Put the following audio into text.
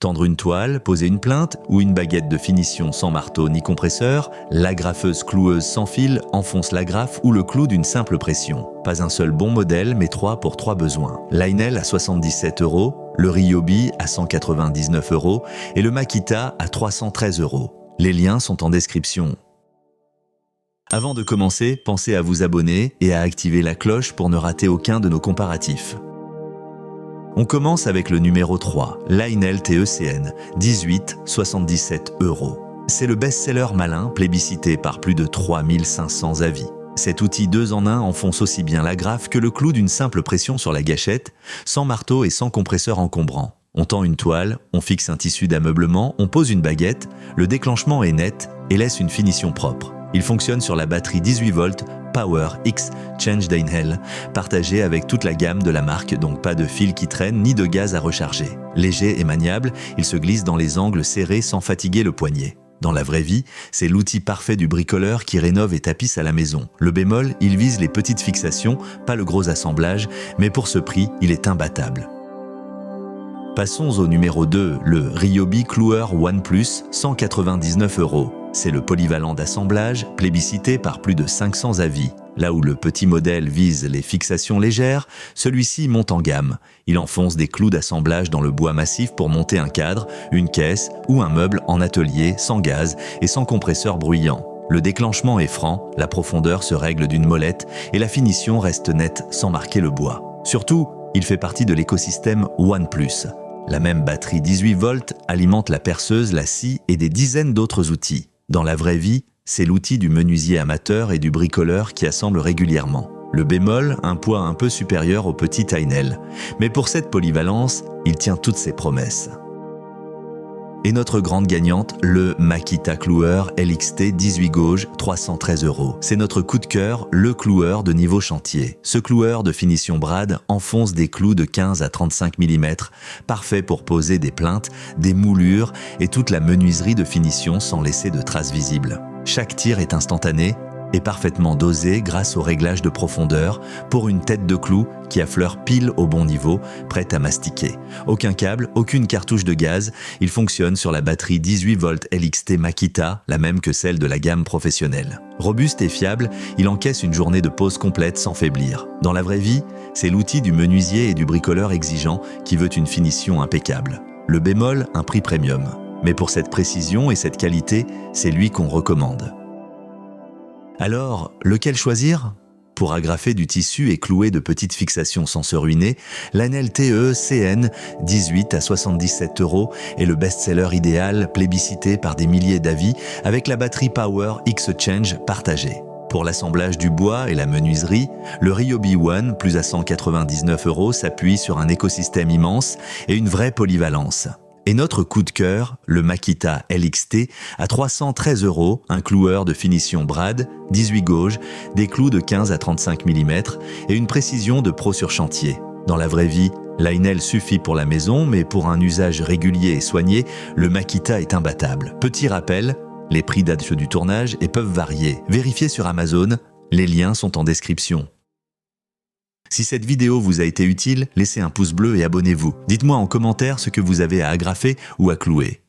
Tendre une toile, poser une plinthe ou une baguette de finition sans marteau ni compresseur, l'agrafeuse cloueuse sans fil enfonce l'agrafe ou le clou d'une simple pression. Pas un seul bon modèle, mais 3 pour 3 besoins. Leinel à 77 €, le Ryobi à 199 € et le Makita à 313 €. Les liens sont en description. Avant de commencer, pensez à vous abonner et à activer la cloche pour ne rater aucun de nos comparatifs. On commence avec le numéro 3, Leinel TECN, 18,77 €. C'est le best-seller malin plébiscité par plus de 3500 avis. Cet outil 2 en 1 enfonce aussi bien l'agrafe que le clou d'une simple pression sur la gâchette, sans marteau et sans compresseur encombrant. On tend une toile, on fixe un tissu d'ameublement, on pose une baguette, le déclenchement est net et laisse une finition propre. Il fonctionne sur la batterie 18 volts Power X Change Deinhell, partagée avec toute la gamme de la marque, donc pas de fil qui traîne ni de gaz à recharger. Léger et maniable, il se glisse dans les angles serrés sans fatiguer le poignet. Dans la vraie vie, c'est l'outil parfait du bricoleur qui rénove et tapisse à la maison. Le bémol, il vise les petites fixations, pas le gros assemblage, mais pour ce prix, il est imbattable. Passons au numéro 2, le Ryobi Cloueur One Plus, 199 €. C'est le polyvalent d'assemblage, plébiscité par plus de 500 avis. Là où le petit modèle vise les fixations légères, celui-ci monte en gamme. Il enfonce des clous d'assemblage dans le bois massif pour monter un cadre, une caisse ou un meuble en atelier, sans gaz et sans compresseur bruyant. Le déclenchement est franc, la profondeur se règle d'une molette et la finition reste nette sans marquer le bois. Surtout, il fait partie de l'écosystème One Plus. La même batterie 18 volts alimente la perceuse, la scie et des dizaines d'autres outils. Dans la vraie vie, c'est l'outil du menuisier amateur et du bricoleur qui assemble régulièrement. Le bémol, un poids un peu supérieur au petit Leinel. Mais pour cette polyvalence, il tient toutes ses promesses. Et notre grande gagnante, le Makita Cloueur LXT 18 gauge, 313 €. C'est notre coup de cœur, le cloueur de niveau chantier. Ce cloueur de finition brad enfonce des clous de 15 à 35 mm, parfait pour poser des plinthes, des moulures et toute la menuiserie de finition sans laisser de traces visibles. Chaque tir est instantané et parfaitement dosé grâce au réglage de profondeur pour une tête de clou qui affleure pile au bon niveau, prête à mastiquer. Aucun câble, aucune cartouche de gaz, il fonctionne sur la batterie 18 volts LXT Makita, la même que celle de la gamme professionnelle. Robuste et fiable, il encaisse une journée de pause complète sans faiblir. Dans la vraie vie, c'est l'outil du menuisier et du bricoleur exigeant qui veut une finition impeccable. Le bémol, un prix premium. Mais pour cette précision et cette qualité, c'est lui qu'on recommande. Alors, lequel choisir ? Pour agrafer du tissu et clouer de petites fixations sans se ruiner, Leinel TECN 18 à 77 € est le best-seller idéal plébiscité par des milliers d'avis avec la batterie Power X Change partagée. Pour l'assemblage du bois et la menuiserie, le Ryobi One, plus à 199 € s'appuie sur un écosystème immense et une vraie polyvalence. Et notre coup de cœur, le Makita LXT, à 313 €, un cloueur de finition brad, 18 gauge, des clous de 15 à 35 mm et une précision de pro sur chantier. Dans la vraie vie, Leinel suffit pour la maison, mais pour un usage régulier et soigné, le Makita est imbattable. Petit rappel, les prix datent du tournage et peuvent varier. Vérifiez sur Amazon, les liens sont en description. Si cette vidéo vous a été utile, laissez un pouce bleu et abonnez-vous. Dites-moi en commentaire ce que vous avez à agrafer ou à clouer.